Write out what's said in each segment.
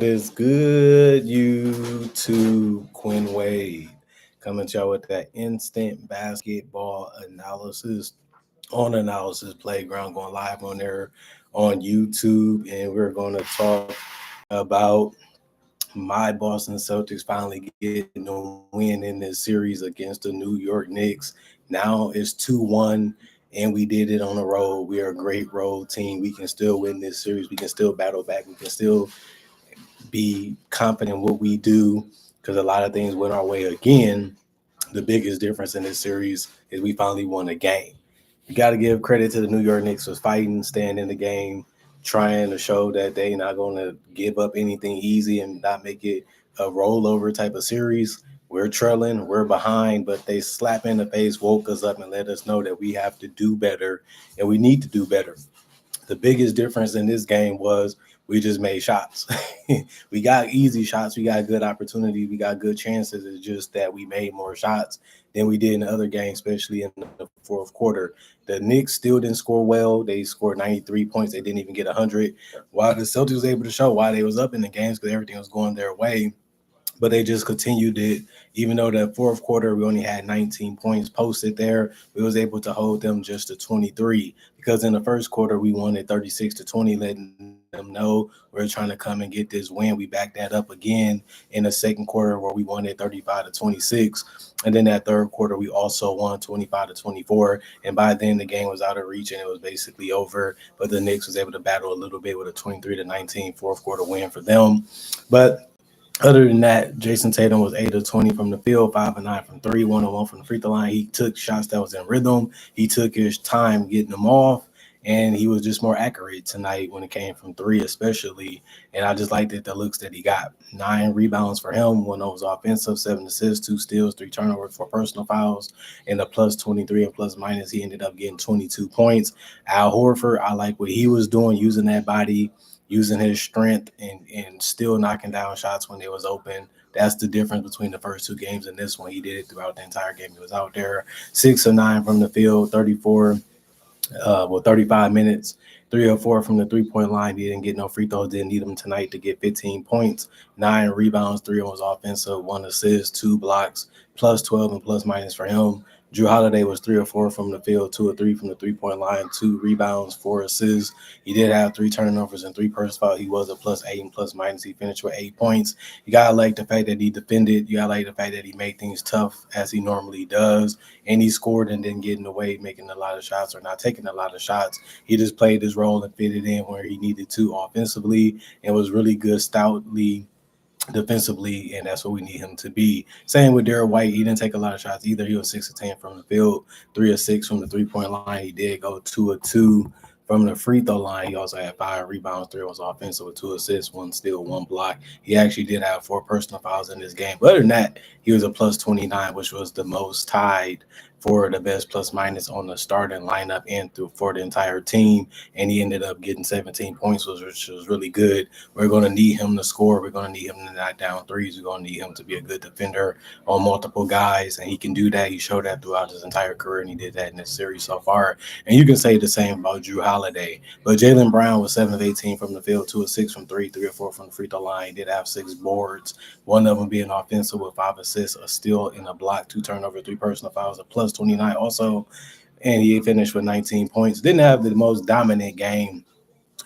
It's good, YouTube. Quinn Wade coming to y'all with that instant basketball analysis on Analysis Playground, going live on there on YouTube. And we're going to talk about my Boston Celtics finally getting a win in this series against the New York Knicks. Now it's 2-1, and we did it on the road. We are a great road team. We can still win this series. We can still battle back. We can still be confident in what we do because a lot of things went our way again. The biggest difference in this series is we finally won a game. You got to give credit to the New York Knicks for fighting, staying in the game, trying to show that they're not going to give up anything easy and not make it a rollover type of series. We're trailing, we're behind, but they slap in the face, woke us up, and let us know that we have to do better and we need to do better. The biggest difference in this game was we just made shots. We got easy shots. We got good opportunities. We got good chances. It's just that we made more shots than we did in the other games, especially in the fourth quarter. The Knicks still didn't score well. They scored 93 points. They didn't even get 100. While the Celtics was able to show why they was up in the games because everything was going their way, but they just continued it. Even though the fourth quarter we only had 19 points posted there, we was able to hold them just to 23 because in the first quarter we won at 36-20, letting them know we're trying to come and get this win. We backed that up again in the second quarter where we won at 35-26, and then that third quarter we also won 25-24, and by then the game was out of reach and it was basically over. But the Knicks was able to battle a little bit with a 23-19 fourth quarter win for them. But other than that, Jason Tatum was 8 of 20 from the field, 5 of 9 from three, 1 of 1 from the free throw line. He took shots that was in rhythm. He took his time getting them off, and he was just more accurate tonight when it came from three, especially. And I just liked the looks that he got. 9 rebounds for him, one of those offensive, 7 assists, 2 steals, 3 turnovers for personal fouls, and a plus 23 and plus minus. He ended up getting 22 points. Al Horford, I like what he was doing, using that body, using his strength and still knocking down shots when they was open. That's the difference between the first two games and this one. He did it throughout the entire game. He was out there 6 of 9 from the field, 35 minutes, 3 of 4 from the 3 point line. He didn't get no free throws. Didn't need him tonight to get 15 points, 9 rebounds, 3 was offensive, 1 assist, 2 blocks, plus 12 and plus minus for him. Drew Holiday was 3 of 4 from the field, 2 of 3 from the 3 point line, 2 rebounds, 4 assists. He did have 3 turnovers and 3 personal fouls. He was a plus 8 and plus minus. He finished with 8 points. You gotta like the fact that he defended. You gotta like the fact that he made things tough as he normally does, and he scored and didn't get in the way, making a lot of shots or not taking a lot of shots. He just played his role and fitted in where he needed to offensively, and was really good stoutly defensively, and that's what we need him to be. Same with Derek White. He didn't take a lot of shots either. He was 6 of 10 from the field, 3 of 6 from the 3 point line. He did go 2 of 2 from the free throw line. He also had 5 rebounds, 3 was offensive with 2 assists, 1 steal, 1 block. He actually did have 4 personal fouls in this game. But other than that, he was a plus 29, which was the most tied for the best plus minus on the starting lineup and through for the entire team. And he ended up getting 17 points, which was really good. We're going to need him to score. We're going to need him to knock down threes. We're going to need him to be a good defender on multiple guys, and he can do that. He showed that throughout his entire career, and he did that in this series so far. And you can say the same about Drew Holiday. But Jaylen Brown was 7 of 18 from the field, 2 of 6 from three, 3 of 4 from the free throw line. He did have 6 boards, one of them being offensive with 5 assists, a steal, and a block, 2 turnovers, 3 personal fouls, a plus 29 also. And he finished with 19 points. Didn't have the most dominant game,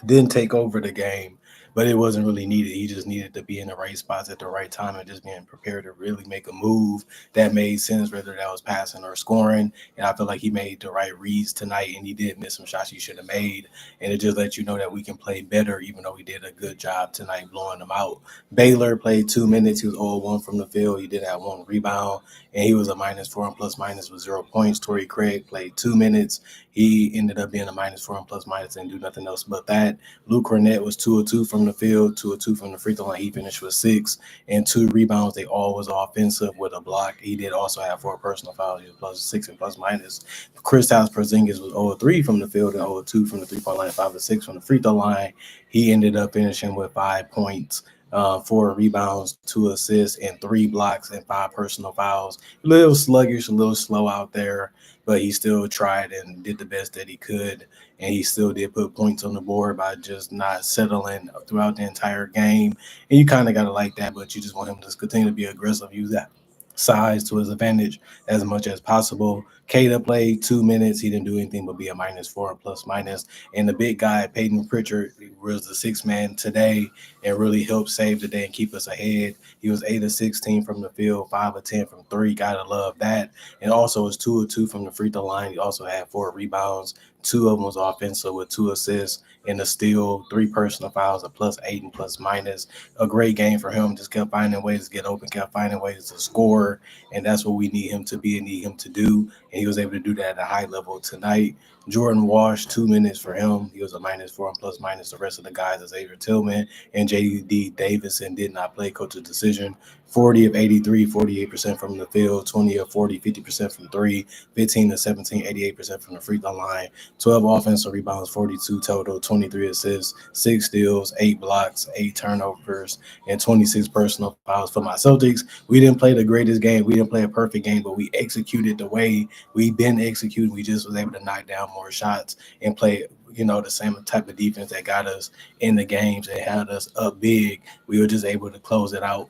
didn't take over the game, but it wasn't really needed. He just needed to be in the right spots at the right time and just being prepared to really make a move that made sense, whether that was passing or scoring. And I feel like he made the right reads tonight, and he did miss some shots he should have made. And it just lets you know that we can play better, even though we did a good job tonight blowing them out. Baylor played 2 minutes. He was 0-1 from the field. He did have 1 rebound, and he was a -4 and plus minus with 0 points. Torrey Craig played 2 minutes. He ended up being a -4 and plus minus and do nothing else but that. Luke Cornett was 2 of 2 from the field, 2 of 2 from the free throw line. He finished with 6 and 2 rebounds. They all was offensive with a block. He did also have 4 personal fouls. He was plus 6 and plus minus. Kristaps Porzingis was 0 of 3 from the field and 0 of 2 from the 3 point line, 5 of 6 from the free throw line. He ended up finishing with 5 points, 4 rebounds, 2 assists, and 3 blocks and 5 personal fouls. A little sluggish, a little slow out there, but he still tried and did the best that he could. And he still did put points on the board by just not settling throughout the entire game. And you kind of got to like that, but you just want him to continue to be aggressive, use that size to his advantage as much as possible. Kata played 2 minutes. He didn't do anything but be a -4 plus minus. And the big guy, Peyton Pritchard, was the sixth man today and really helped save the day and keep us ahead. He was 8 of 16 from the field, 5 of 10 from three. Gotta love that. And also was 2 of 2 from the free throw line. He also had 4 rebounds. Two of them was offensive with 2 assists and a steal, 3 personal fouls, a +8 and plus minus. A great game for him. Just kept finding ways to get open, kept finding ways to score, and that's what we need him to be and need him to do. And he was able to do that at a high level tonight. Jordan Walsh, 2 minutes for him. He was a -4 and plus minus. The rest of the guys, Xavier Tillman and JD Davidson, did not play. Coach's decision. 40 of 83, 48% from the field, 20 of 40, 50% from three, 15 of 17, 88% from the free throw line, 12 offensive rebounds, 42 total, 23 assists, 6 steals, 8 blocks, 8 turnovers, and 26 personal fouls for my Celtics. We didn't play the greatest game. We didn't play a perfect game, but we executed the way we've been executing. We just was able to knock down more shots and play, the same type of defense that got us in the games and had us up big. We were just able to close it out,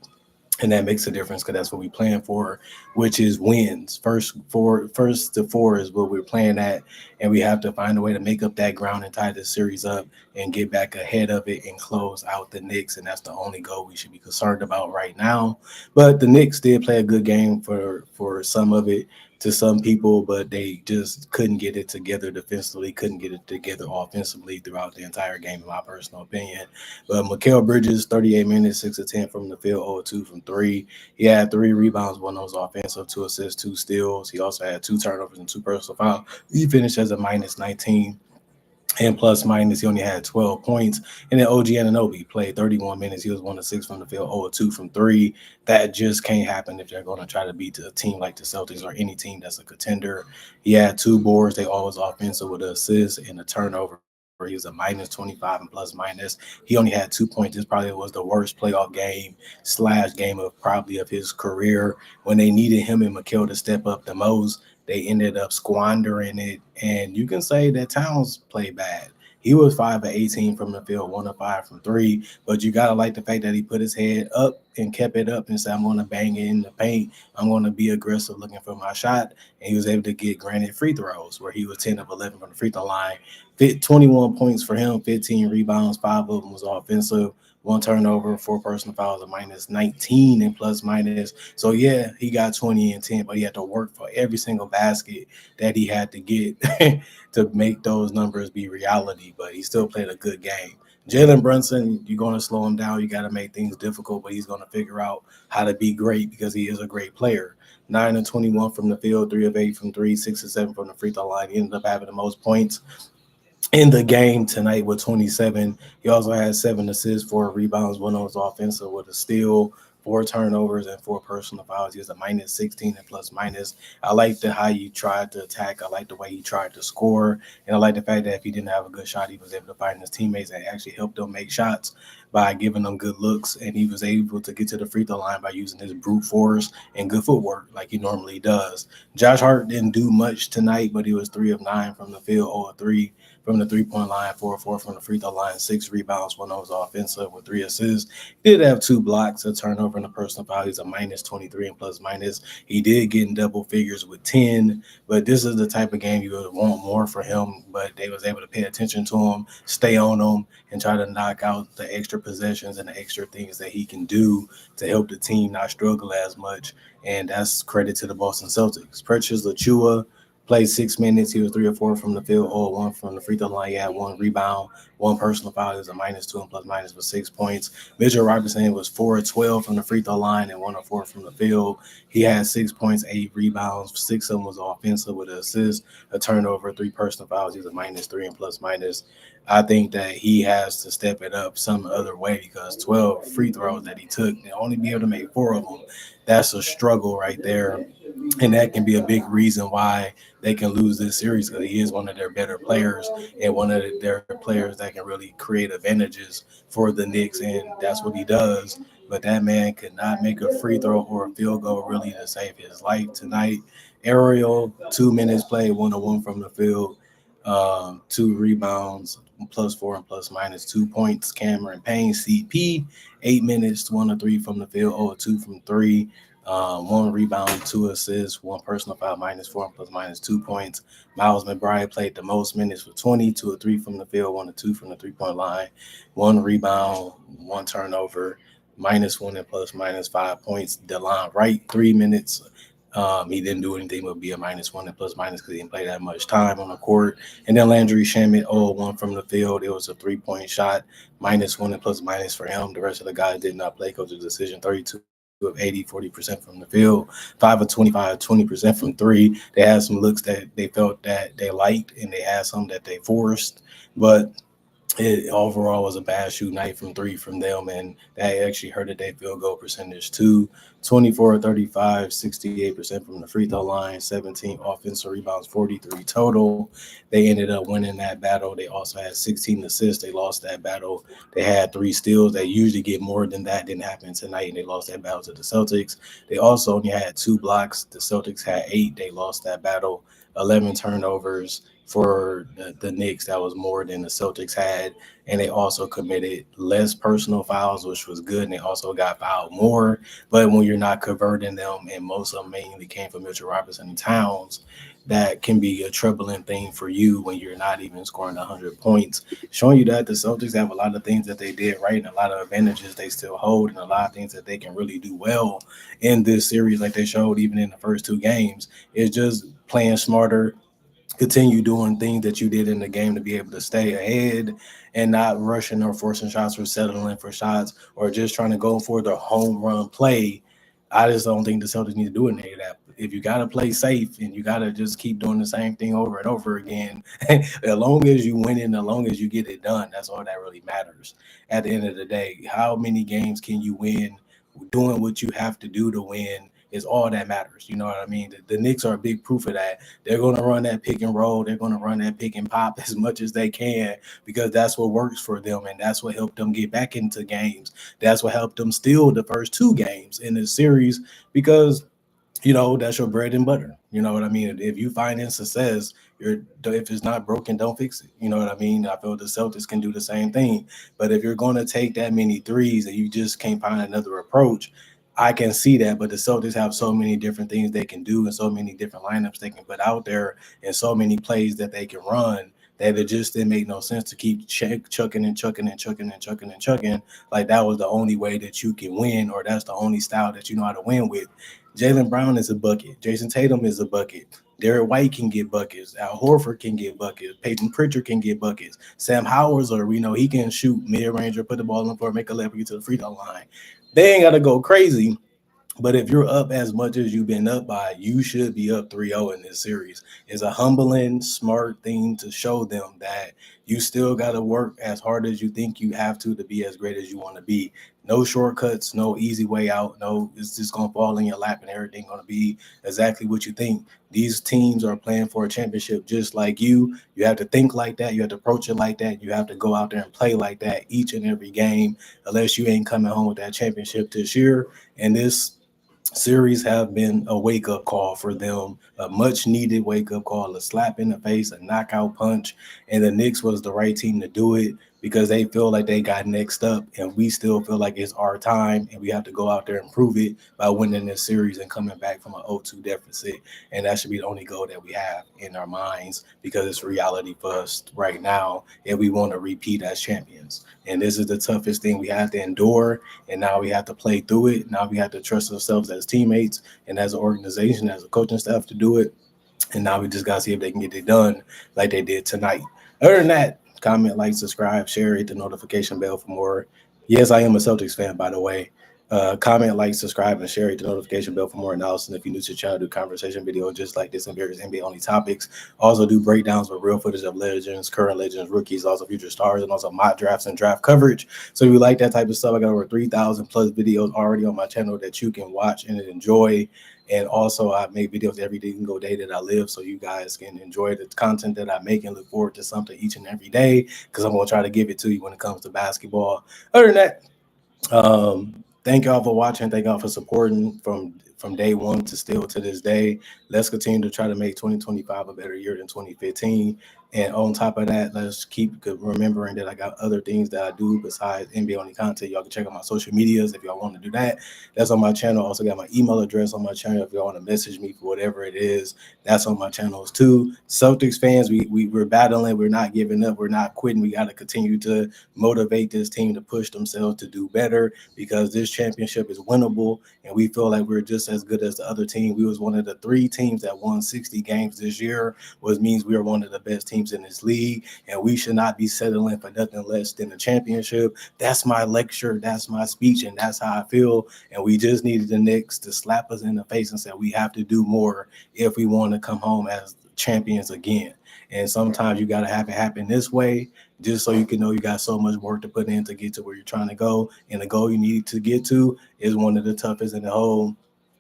and that makes a difference because that's what we plan for, which is wins. First to four is what we're playing at, and we have to find a way to make up that ground and tie this series up and get back ahead of it and close out the Knicks, and that's the only goal we should be concerned about right now. But the Knicks did play a good game for some of it to some people, but they just couldn't get it together defensively, couldn't get it together offensively throughout the entire game, in my personal opinion. But Mikal Bridges, 38 minutes, 6 of 10 from the field, 0 of 2 from three. He had 3 rebounds, one of those offensive, 2 assists, 2 steals. He also had 2 turnovers and 2 personal fouls. He finished as a -19 and plus minus. He only had 12 points. And then OG Ananobi played 31 minutes. He was 1 of 6 from the field, 0 of 2 from three. That just can't happen if they're going to try to beat a team like the Celtics or any team that's a contender. He had 2 boards. They always offensive with an assist and a turnover. He was a -25 and plus minus. He only had 2 points. This probably was the worst playoff game/game of probably of his career. When they needed him and McHale to step up the most, they ended up squandering it. And you can say that Towns played bad. He was 5 of 18 from the field, 1 of 5 from three. But you gotta like the fact that he put his head up and kept it up and said, "I'm gonna bang it in the paint. I'm gonna be aggressive looking for my shot." And he was able to get granted free throws where he was 10 of 11 from the free throw line. 21 points for him, 15 rebounds, 5 of them was offensive. 1 turnover, 4 personal fouls, a -19 and plus minus. So yeah, he got 20 and 10, but he had to work for every single basket that he had to get to make those numbers be reality. But he still played a good game. Jalen Brunson, you're going to slow him down. You got to make things difficult, but he's going to figure out how to be great because he is a great player. 9 of 21 from the field, 3 of 8 from three, 6 of 7 from the free throw line. He ended up having the most points in the game tonight with 27. He also had 7 assists, 4 rebounds, one of those offensive with a steal, 4 turnovers, and 4 personal fouls. He was a -16 and plus minus. I like the how he tried to attack. I like the way he tried to score. And I like the fact that if he didn't have a good shot, he was able to find his teammates and actually help them make shots by giving them good looks. And he was able to get to the free throw line by using his brute force and good footwork like he normally does. Josh Hart didn't do much tonight, but he was 3 of 9 from the field, 0 of 3 from the 3-point line, 4 of 4 from the free throw line, 6 rebounds, one of those offensive with 3 assists. He did have 2 blocks, a turnover, and a personal foul. He's a -23 and plus minus. He did get in double figures with 10, but this is the type of game you would want more for him. But they was able to pay attention to him, stay on him, and try to knock out the extra possessions and the extra things that he can do to help the team not struggle as much. And that's credit to the Boston Celtics. Precious Lachua played 6 minutes. He was 3 of 4 from the field, 0 of 1 from the free throw line. He had 1 rebound, 1 personal foul. He was a -2 and plus minus with 6 points. Mitchell Robinson was 4 of 12 from the free throw line and 1 of 4 from the field. He had 6 points, 8 rebounds. 6 of them was offensive with an assist, a turnover, 3 personal fouls. He was a -3 and plus minus. I think that he has to step it up some other way because 12 free throws that he took and only be able to make 4 of them. That's a struggle right there. And that can be a big reason why they can lose this series because he is one of their better players and one of their players that can really create advantages for the Knicks, and that's what he does. But that man could not make a free throw or a field goal really to save his life tonight. Ariel, 2 minutes played, 1-1 from the field, 2 rebounds, +4 and plus minus 2 points. Cameron Payne, CP, 8 minutes, 1-3 from the field, 0-2 from three. 1 rebound, 2 assists, one personal foul, -4 and plus minus 2 points. Miles McBride played the most minutes with 20, 2 or 3 from the field, 1 or 2 from the 3 point line, 1 rebound, 1 turnover, -1 and plus minus 5 points. DeLon Wright, 3 minutes. He didn't do anything but be a -1 and plus minus because he didn't play that much time on the court. And then Landry Shamet, 0-1 from the field. It was a 3 point shot, -1 and plus minus for him. The rest of the guys did not play because of the decision. 32 of 80, 40% from the field, 5 of 25, 20% from three. They had some looks that they felt that they liked, and they had some that they forced. But it overall was a bad shoot night from three from them, and that actually hurted their field goal percentage too. 24 35, 68% from the free throw line, 17 offensive rebounds, 43 total. They ended up winning that battle. They also had 16 assists. They lost that battle. They had 3 steals. They usually get more than that. Didn't happen tonight, and they lost that battle to the Celtics. They also only had 2 blocks. The Celtics had 8. They lost that battle. 11 turnovers for the Knicks. That was more than the Celtics had. And they also committed less personal fouls, which was good. And they also got fouled more. But when you're not converting them, and most of them mainly came from Mitchell Robinson and Towns, that can be a troubling thing for you when you're not even scoring 100 points. Showing you that the Celtics have a lot of things that they did right and a lot of advantages they still hold and a lot of things that they can really do well in this series, like they showed even in the first 2 games. It's just playing smarter, continue doing things that you did in the game to be able to stay ahead and not rushing or forcing shots or settling for shots or just trying to go for the home run play. I just don't think the Celtics need to do any of that. If you got to play safe and you got to just keep doing the same thing over and over again, as long as you win it, as long as you get it done, that's all that really matters. At the end of the day, how many games can you win doing what you have to do to win is all that matters. You know what I mean? The Knicks are a big proof of that. They're going to run that pick and roll. They're going to run that pick and pop as much as they can because that's what works for them, and that's what helped them get back into games. That's what helped them steal the first 2 games in the series because that's your bread and butter. You know what I mean? If you find in success, if it's not broken, don't fix it. You know what I mean? I feel the Celtics can do the same thing. But if you're going to take that many threes and you just can't find another approach, I can see that. But the Celtics have so many different things they can do and so many different lineups they can put out there and so many plays that they can run that it just didn't make no sense to keep chucking and chucking and chucking and chucking and chucking. Like that was the only way that you can win, or that's the only style that you know how to win with. Jalen Brown is a bucket. Jason Tatum is a bucket. Derek White can get buckets. Al Horford can get buckets. Peyton Pritchard can get buckets. Sam Howard's, or he can shoot mid range or put the ball in the floor, make a layup, get to the free throw line. They ain't got to go crazy, but if you're up as much as you've been up by, you should be up 3-0 in this series. It's a humbling, smart thing to show them that you still got to work as hard as you think you have to be as great as you want to be. No shortcuts, no easy way out. No, it's just going to fall in your lap and everything going to be exactly what you think. These teams are playing for a championship just like you. You have to think like that. You have to approach it like that. You have to go out there and play like that each and every game, unless you ain't coming home with that championship this year. And this series have been a wake up call for them, a much needed wake up call, a slap in the face, a knockout punch. And the Knicks was the right team to do it because they feel like they got next up, and we still feel like it's our time, and we have to go out there and prove it by winning this series and coming back from an 0-2 deficit. And that should be the only goal that we have in our minds because it's reality for us right now, and we want to repeat as champions. And this is the toughest thing we have to endure, and now we have to play through it. Now we have to trust ourselves as teammates and as an organization, as a coaching staff to do it. And now we just got to see if they can get it done like they did tonight. Other than that, comment, like, subscribe, share, hit the notification bell for more. Yes, I am a Celtics fan, by the way. Comment, like, subscribe, and share. Hit the notification bell for more analysis. And if you're new to the channel, do conversation videos just like this and various NBA only topics. Also do breakdowns with real footage of legends, current legends, rookies, also future stars, and also mock drafts and draft coverage. So if you like that type of stuff, I got over 3,000 plus videos already on my channel that you can watch and enjoy. And also, I make videos every single day that I live, so you guys can enjoy the content that I make and look forward to something each and every day, because I'm going to try to give it to you when it comes to basketball. Other than that, thank y'all for watching. Thank y'all for supporting from day one to still to this day. Let's continue to try to make 2025 a better year than 2015. And on top of that, let's keep remembering that I got other things that I do besides NBA only content. Y'all can check out my social medias if y'all want to do that. That's on my channel. Also got my email address on my channel if y'all want to message me for whatever it is. That's on my channels too. Celtics fans, we're battling. We're not giving up. We're not quitting. We got to continue to motivate this team to push themselves to do better, because this championship is winnable, and we feel like we're just as good as the other team. We was one of the 3 teams that won 60 games this year, which means we are one of the best teams in this league, and we should not be settling for nothing less than a championship. That's my lecture, that's my speech, and that's how I feel. And we just needed the Knicks to slap us in the face and say we have to do more if we want to come home as champions again. And sometimes you got to have it happen this way, just so you can know you got so much work to put in to get to where you're trying to go. And the goal you need to get to is one of the toughest in the whole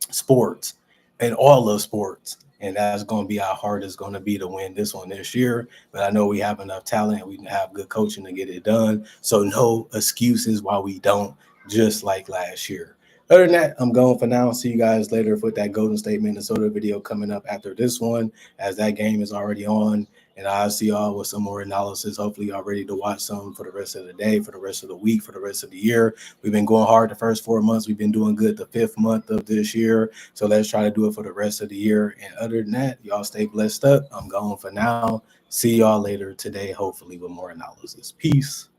sports and all of sports. And that's going to be our hardest going to be to win this one this year. But I know we have enough talent and we have good coaching to get it done. So no excuses why we don't, just like last year. Other than that, I'm going for now. See you guys later with that Golden State Minnesota video coming up after this one, as that game is already on. And I'll see y'all with some more analysis. Hopefully, y'all ready to watch some for the rest of the day, for the rest of the week, for the rest of the year. We've been going hard the first 4 months. We've been doing good the 5th month of this year. So let's try to do it for the rest of the year. And other than that, y'all stay blessed up. I'm going for now. See y'all later today, hopefully, with more analysis. Peace.